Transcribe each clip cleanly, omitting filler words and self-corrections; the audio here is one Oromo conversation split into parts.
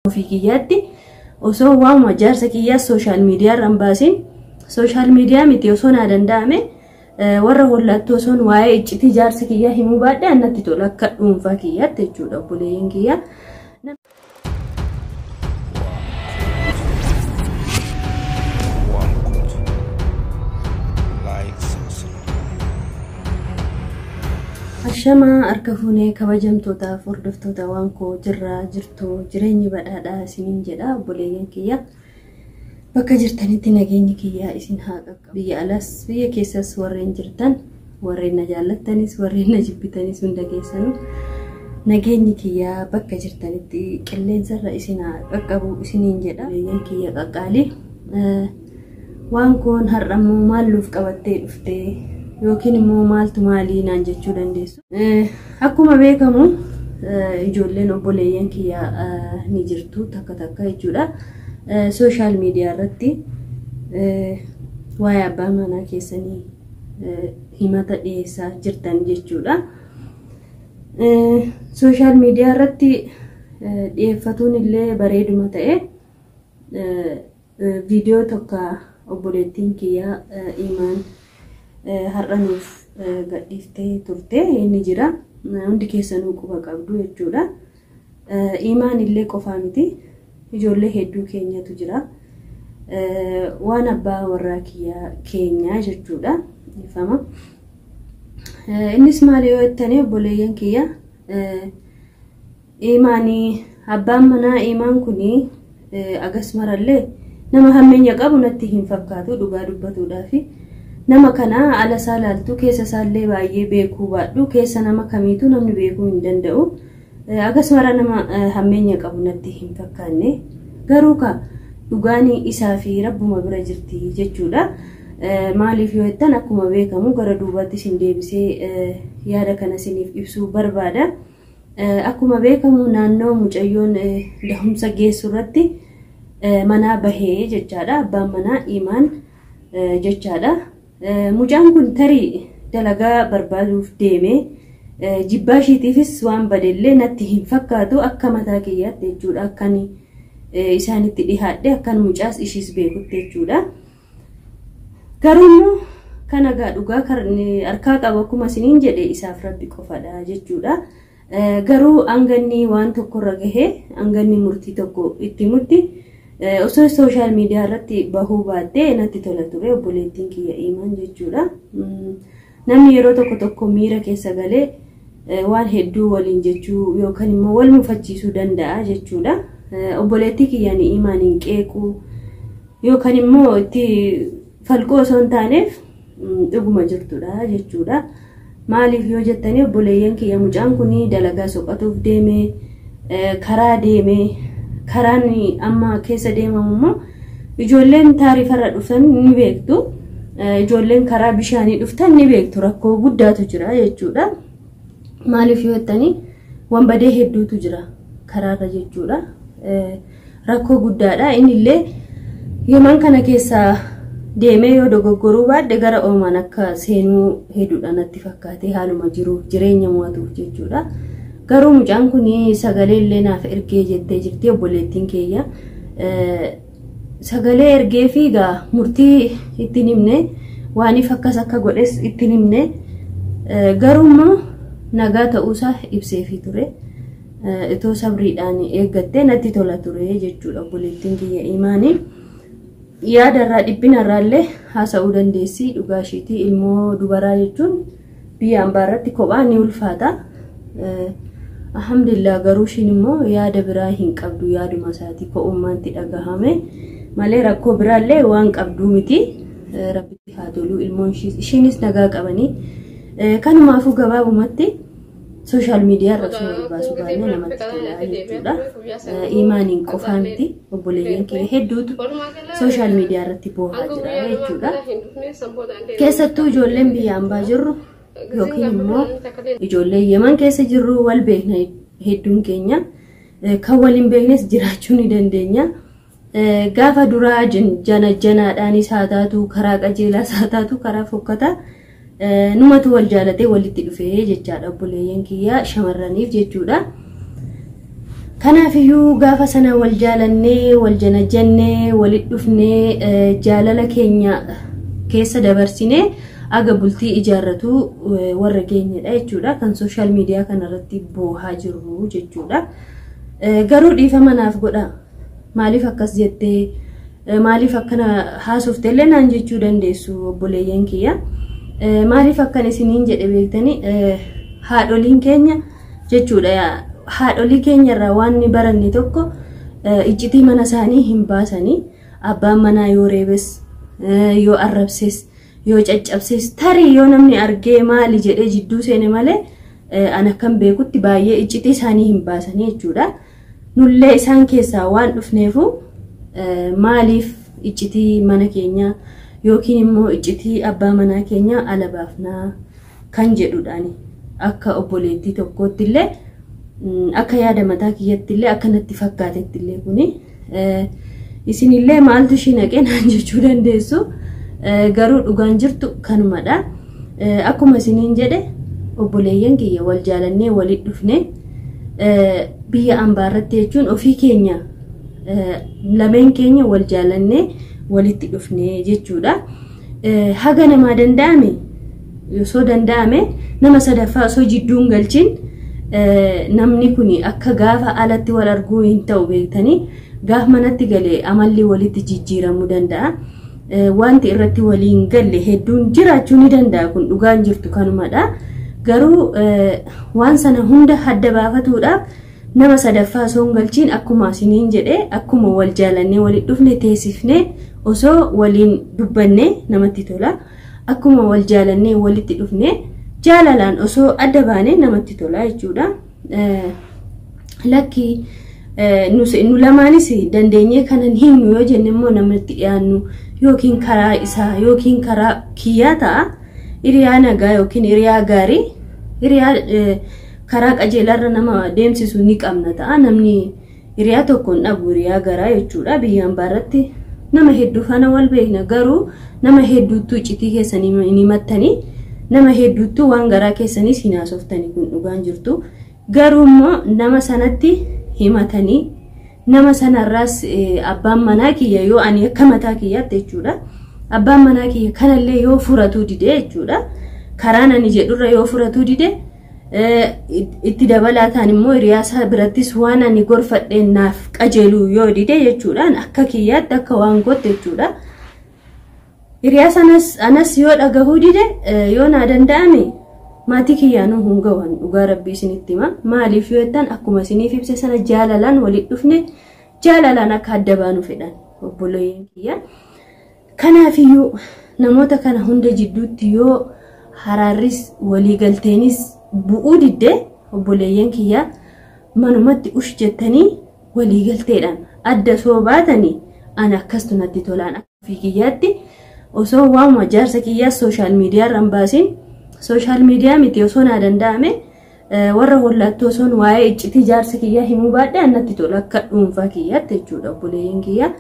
Ofii kiyyaatti osoo waamuma jaarsa kiyyaa social media irraan baasin social media miti osoo na danda'ame warra hollaatti osoo waa'ee iccitii jaarsa kiyyaa himuu baadhe annatti tola akka dhuunfaa kiyyaatti jechuudha obboleeyyan kiyyaa. Ashama harka fuunee kabajamtootaaf hordoftoota waan koo jirtu jireenyi badhaadhaa isiniin jedha obboleeyyan kiyya. Bakka jirtanitti nageenyi kiyyaa isin haa qaqqabu. Biyya alas biyya keessas warreen jirtan warreen na jaallattanis warreen na jibbitanis hunda keessanuu nageenyi kiyyaa bakka jirtanitti qilleensarra isin haa qaqqabu isiniin jedha. Obboleeyyan kiyya qaqqaalii waan koon har'ammoo maalluuf qabattee dhuftee yookiin immoo maaltu maalii naan jechuu dandeessu. Akkuma beekamu ijoolleen obboleeyyan kiyyaa ni jirtu takka jechuudha. Social media irratti waa'ee abbaa manaa keessanii himata dhiyeessaa jirtan jechuudha. Social media irratti dhiyeeffatuun illee bareeduma ta'e viidiyoo tokko obboleettiin kiyyaa Imaan har'anuuf gadhiiftee turte inni jira hundi keessanuu quba qabdu jechuudha. Imaan illee qofaa miti ijoollee hedduu keenyatu jira waan abbaa warraa kiyyaa keenyaa jechuudha ifama. Innis maal yoo jettanii obboleeyyan kiyya Imaanii abbaan manaa Imaan kuni agas marallee nama hammeenya qabu natti hin fakkaatu dhugaa dubbatuudhaafi. Nama kana ala saalaaltu keessa saallee baay'ee beekuu baadhu keessa nama kamiitu namni beekuu hin danda'u. Akkasumara nama hammeenya qabu natti hin fakkaanne garuu ka dhugaanii isaa fi rabbuma bira jirti jechuudha. Maaliif yoo jettan akkuma beekamu gara duubaatti isin deebisee yaada kana isiniif ibsuu barbaada. Akkuma beekamu naannoo mucayyoon dahumsa geessu irratti manaa bahee jechaadha. Abbaan manaa Imaan jechaadha. Mucaan kun tarii dalagaa barbaaduuf deeme jibbaa ishiitiifis waan badellee natti hin fakkaatu akka mataa kiyyaatti jechuudha. Akkan isaanitti dhihaadhe akkan mucaas ishiis beekutti jechuudha. Garuu kana gaa dhugaa harkaa qabu akkuma isiniin jedhe isaaf rabbi qofadha jechuudha. Garuu hanganni waan tokkorra gahee hanganni murtii tokko itti mutti osoo social media irratti bahuu baaddee natti tola ture obboleettiin kiyya Imaan jechuudha. Namni yeroo tokko miira keessa galee waan hedduu waliin jechuu yookaan immoo wal mufachiisuu danda'a jechuudha. Obboleettii kiyyaan Imaaniin qeequu yookaan immoo itti falqoo osoo hin taaneef dhuguma jirtudha jechuudha. Maaliif yoo jettanii obboleeyyan kiyya mucaan kuni dalagaa soqatuuf deeme karaa deeme karaan amma keessa deemamu immoo ijoolleen taarifarra dhufan ni beektu. Ijoolleen karaa bishaanii dhuftan ni beektu rakkoo guddaatu jira jechuudha. Maaliif yoo jettanii waan badee hedduutu jira karaarra jechuudha. Rakkoo guddaadha inni illee yeman kana keessa deemee yoo dogoggoruu baadde gara oomaan akka seenuu hedduudha natti fakkaate haaluma jiruuf jireenya mo'atuuf jechuudha. Garuu mucaan kuni sagalee illee naaf ergee jettee jirti obboleettiin kiyya. Sagalee ergee fiigaa murtii ittiin himne waaniif akkas akka godhes ittiin himne garuu immoo nagaa ta'uusaa ibseefii ture. Itoo sabriidhaan eeggattee natti tola ture jechuudha obboleettiin kiyya Imaanii. Yaadarraa dhibbinarraallee haasa'uu dandeessi dhugaa ishiitii ilmoo dubaraa jechuun biyya ambaarratti kophaa ni ulfaata. Alhamdulillah garuu ishiin immoo yaada biraa hin qabdu yaaduma isaatii ko'ummaatti dhagahame malee rakkoo biraallee waan qabdu miti. Rabbitti haa tolu ilmoon ishiinis nagaa qabanii kanumaafuu gabaabumatti social media irratti soo baasu baay'ee namatti tola jechuudha. Imaaniin qofaa miti obboleeyyan kiyya hedduutu social media irratti boo'aa jira jechuudha. Keessattuu ijoolleen biyya ambaa jirru yookiin immoo ijoollee yeman keessa jirru wal beekna hedduun keenya kan waliin beeknes jiraachuu ni dandeenya. Gaafa duraa janaadhaanis haa taatu karaa qajeelaas haa taatu karaa fokkataa numatu wal jaalatee walitti dhufee jechaadha obboleeyyan kiyya shamarraniif jechuudha. Kanaafiyyuu gaafa sana wal jaalannee wal janajannee walit dhufnee jaalala keenya keessa dabarsinee aga bultii ijaarratu warra keenyadha jechuudha kan social media kanarratti boohaa jiru jechuudha. Garuu dhiifama naaf godha maaliif akkas jettee maaliif akkana haasofte illee naan jechuu dandeessu obboleeyyan kiyya. Maaliif akkan isiniin jedhe beektanii haadholiin keenya jechuudha. Haadholii keenya irraa waan ni baranne tokko iccitii mana isaanii hin baasanii abbaan manaa yoo reebes yoo arrabses yoo caccabses tarii yoo namni argee maali jedhee jidduu seene malee ana kan beekutti baay'ee iccitii isaanii hin baasanii jechuudha. Nullee isaan keessaa waan dhufneefu maaliif iccitii mana keenya yookiin immoo iccitii abbaa manaa keenya ala baafnaa kan jedhudhaani akka obboleettii tokkootti illee akka yaada mataa kiyyatti illee akka natti fakkaatetti illee kuni isin illee maaltu ishii naqee naan jechuu dandeessu garuu dhugaan jirtu kanumadha. Akkuma isiniin jedhe obboleeyyan kiyya wal jaalannee walit dhufne biyya ambaarratti jechuun ofii keenya lameen keenya wal jaalannee walitti dhufne jechuudha. Haga namaa danda'ame yoo danda'ame nama sadaffaa osoo jidduun galchin namni kuni akka gaafa alatti wal arguu hin ta'u beektanii gaaf manatti galee amalli walitti jijjiiramuu danda'a. Wanti irratti waliin galle hedduun jiraachuu ni danda'a kun dhugaan jirtu kanumadha. Garuu waan sana hunda adda baafatuudhaaf nama sadaffaa osoo hin galchiin akkuma isiniin jedhe akkuma wal jaalannee walit dhufne teessifnee osoo waliin dubbanne namatti tola. Akkuma wal jaalannee walitti dhufne jaalalaan osoo adda baane namatti tola jechuudha. Lakki nu lamaanis dandeenyee kanan himnu yoo jenne immoo namatti dhiyaannu yookiin karaa isaa yookiin karaa kiyyaa ta'a. Hiriyaa nagaa yookiin hiriyaa gaarii hiriyaa karaa qajeelarra nama deemsisu ni qabna ta'a. Namni hiriyaa tokkoon dhabu hiriyaa garaa jechuudha. Biyya ambaarratti nama hedduu kana wal beekna garuu nama hedduutu iccitii keessanii hin himattanii nama hedduutu waan garaa keessanii sinaasoftanii kun dhugaan jirtu. Garuu immoo nama sanatti himatanii nama sanarraas abbaan manaa kiyya yoo ani akka mataa kiyyaatti jechuudha. Abbaan manaa kiyya kanallee yoo furatuu dide jechuudha. Karaan ani jedhurra yoo furatuu dide itti dabalaataan immoo hiriyaasa birattis waan ani gorfadheen naaf qajeeluu yoo dide jechuudha. Akka kiyyaatti akka waan goote jechuudha. Hiriyaasa anas yoo dhagahuu dide yoo naa danda'ame maatii kiyyaanuu hungawan dhugaa rabbii isinitti hima. Maaliif yoo jettan akkuma isiniif ibse sana jaalalaan walit dhufne jaalalaan akka adda baanu fedhan obboleeyyan kiyya. Kanaafiyyuu namoota kana hunda jidduutti yoo haraarris walii galteenis bu'uu didde obboleeyyan kiyya manumatti ush jettanii walii galteedhaan adda soo baatanii ana akkastu natti tolaan akka kiyyaatti osoo waamuma jaarsa kiyyaa social media irraan baasin social media miti osoo naa danda'ame warra hollaatti osoon waa'ee iccitii jaarsa kiyyaa himuu baadhee natti tola akka dhuunfaa kiyyaatti jechuudha obboleeyyan kiyya.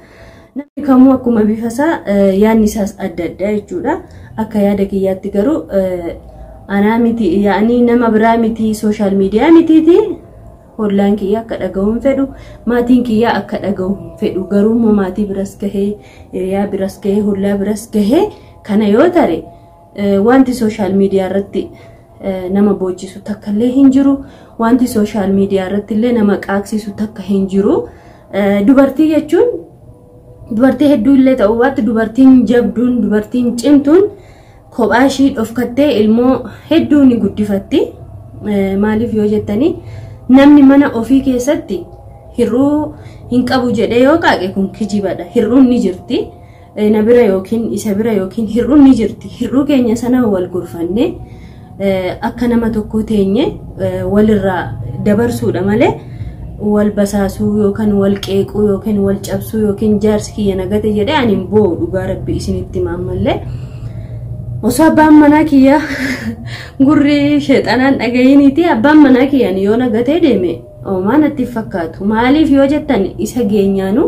Namni kamuu akkuma bifasaa yaadni isaas adda addaa jechuudha. Akka yaada kiyyaatti garuu anaa miti yaa'anii nama biraa miti social media mitiiti hollaan kiyya akka dhaga'uun fedhu maatiin kiyya akka dhaga'uun fedhu garuu immoo maatii biras gahee hiriyaa biras gahee hollaa biras gahee kana yoo tare wanti social media irratti nama boochisu takka illee hin jiru. Wanti social media irratti illee nama qaaqsisu takka hin jiru. Dubartii jechuun dubartii hedduu illee ta'uu baatti dubartiin jabduun dubartiin cimtuun kophaa ishii dhofkattee ilmoo hedduu ni guddifatti. Maaliif yoo jettanii namni mana ofii keessatti hirruu hin qabu jedhee yoo qaaqe kun kijibadha. Hirruun ni jirti. Na bira yookiin isa bira yookiin hirruun ni jirti. Hirruu keenya sana wal gorfanne akka nama tokko teenye walirraa dabarsuudha malee wal basaasuu yookaan wal qeequu yookaan wal cabsuu yookiin jaarsi kiyya nagate jedhee ani boo dhugaa rabbi isinitti maammallee osoo abbaan manaa kiyya gurri sheexanaan dhagayiniiti abbaan manaa kiyyan yoo nagatee deeme oomaa natti fakkaatu. Maaliif yoo jettan isa geenyaanu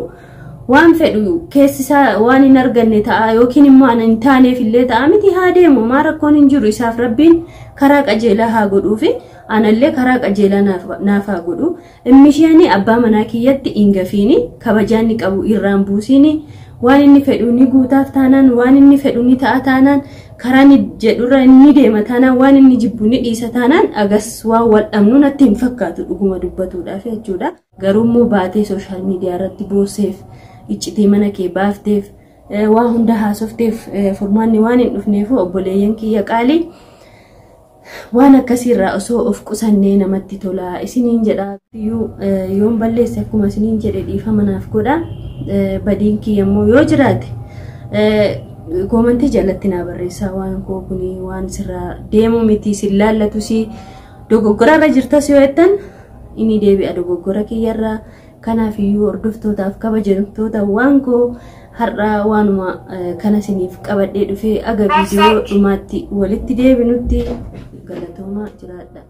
waan fedhu keessisa waan hin arganne ta'a yookiin immoo hin taaneef illee ta'a miti haa deemu maa rakkoon hin jiru isaaf rabbiin karaa qajeelaa haa godhuufi anallee karaa qajeelaa naaf haa godhu immishiyaanii abbaa manaa kiyyatti ingafiini kabajaanni qabu irraan buusiini waan inni fedhu ni guutaaf taanaan waan inni fedhu ni ta'a taanaan karaa ni jedhurra ni deema taanaan waan inni jibbu ni dhiisa taanaan agas waan wal dhabnu natti hin fakkaatu dhuguma dubbatuudhaaf jechuudha garuu immoo baatee sooshaal miidiyaa irratti booseef iccitii mana kee baafteef waan hunda haasofteef furmaanni waan hin dhufneef obboleeyyan kiyya qaalii waan akkasiirraa osoo of qusannee namatti tola isiniin jedha yoon balleesse akkuma isiniin jedhe dhiifama naaf godha badiin kiyya immoo yoo jiraate koomentii jalatti naa barreessaa waan koo kuni waan sirraa deemu miti sin laallatu si dogoggorarra jirtas yoo jettan inni deebi'a dogoggora kiyyarraa kanaaf iyyuu hordoftootaaf kabajamtoota waan koo har'a waanuma kana siniif qabadhee dhufee aga viidiyoo dhumaatti walitti deebinutti galatoomaa jiraadha.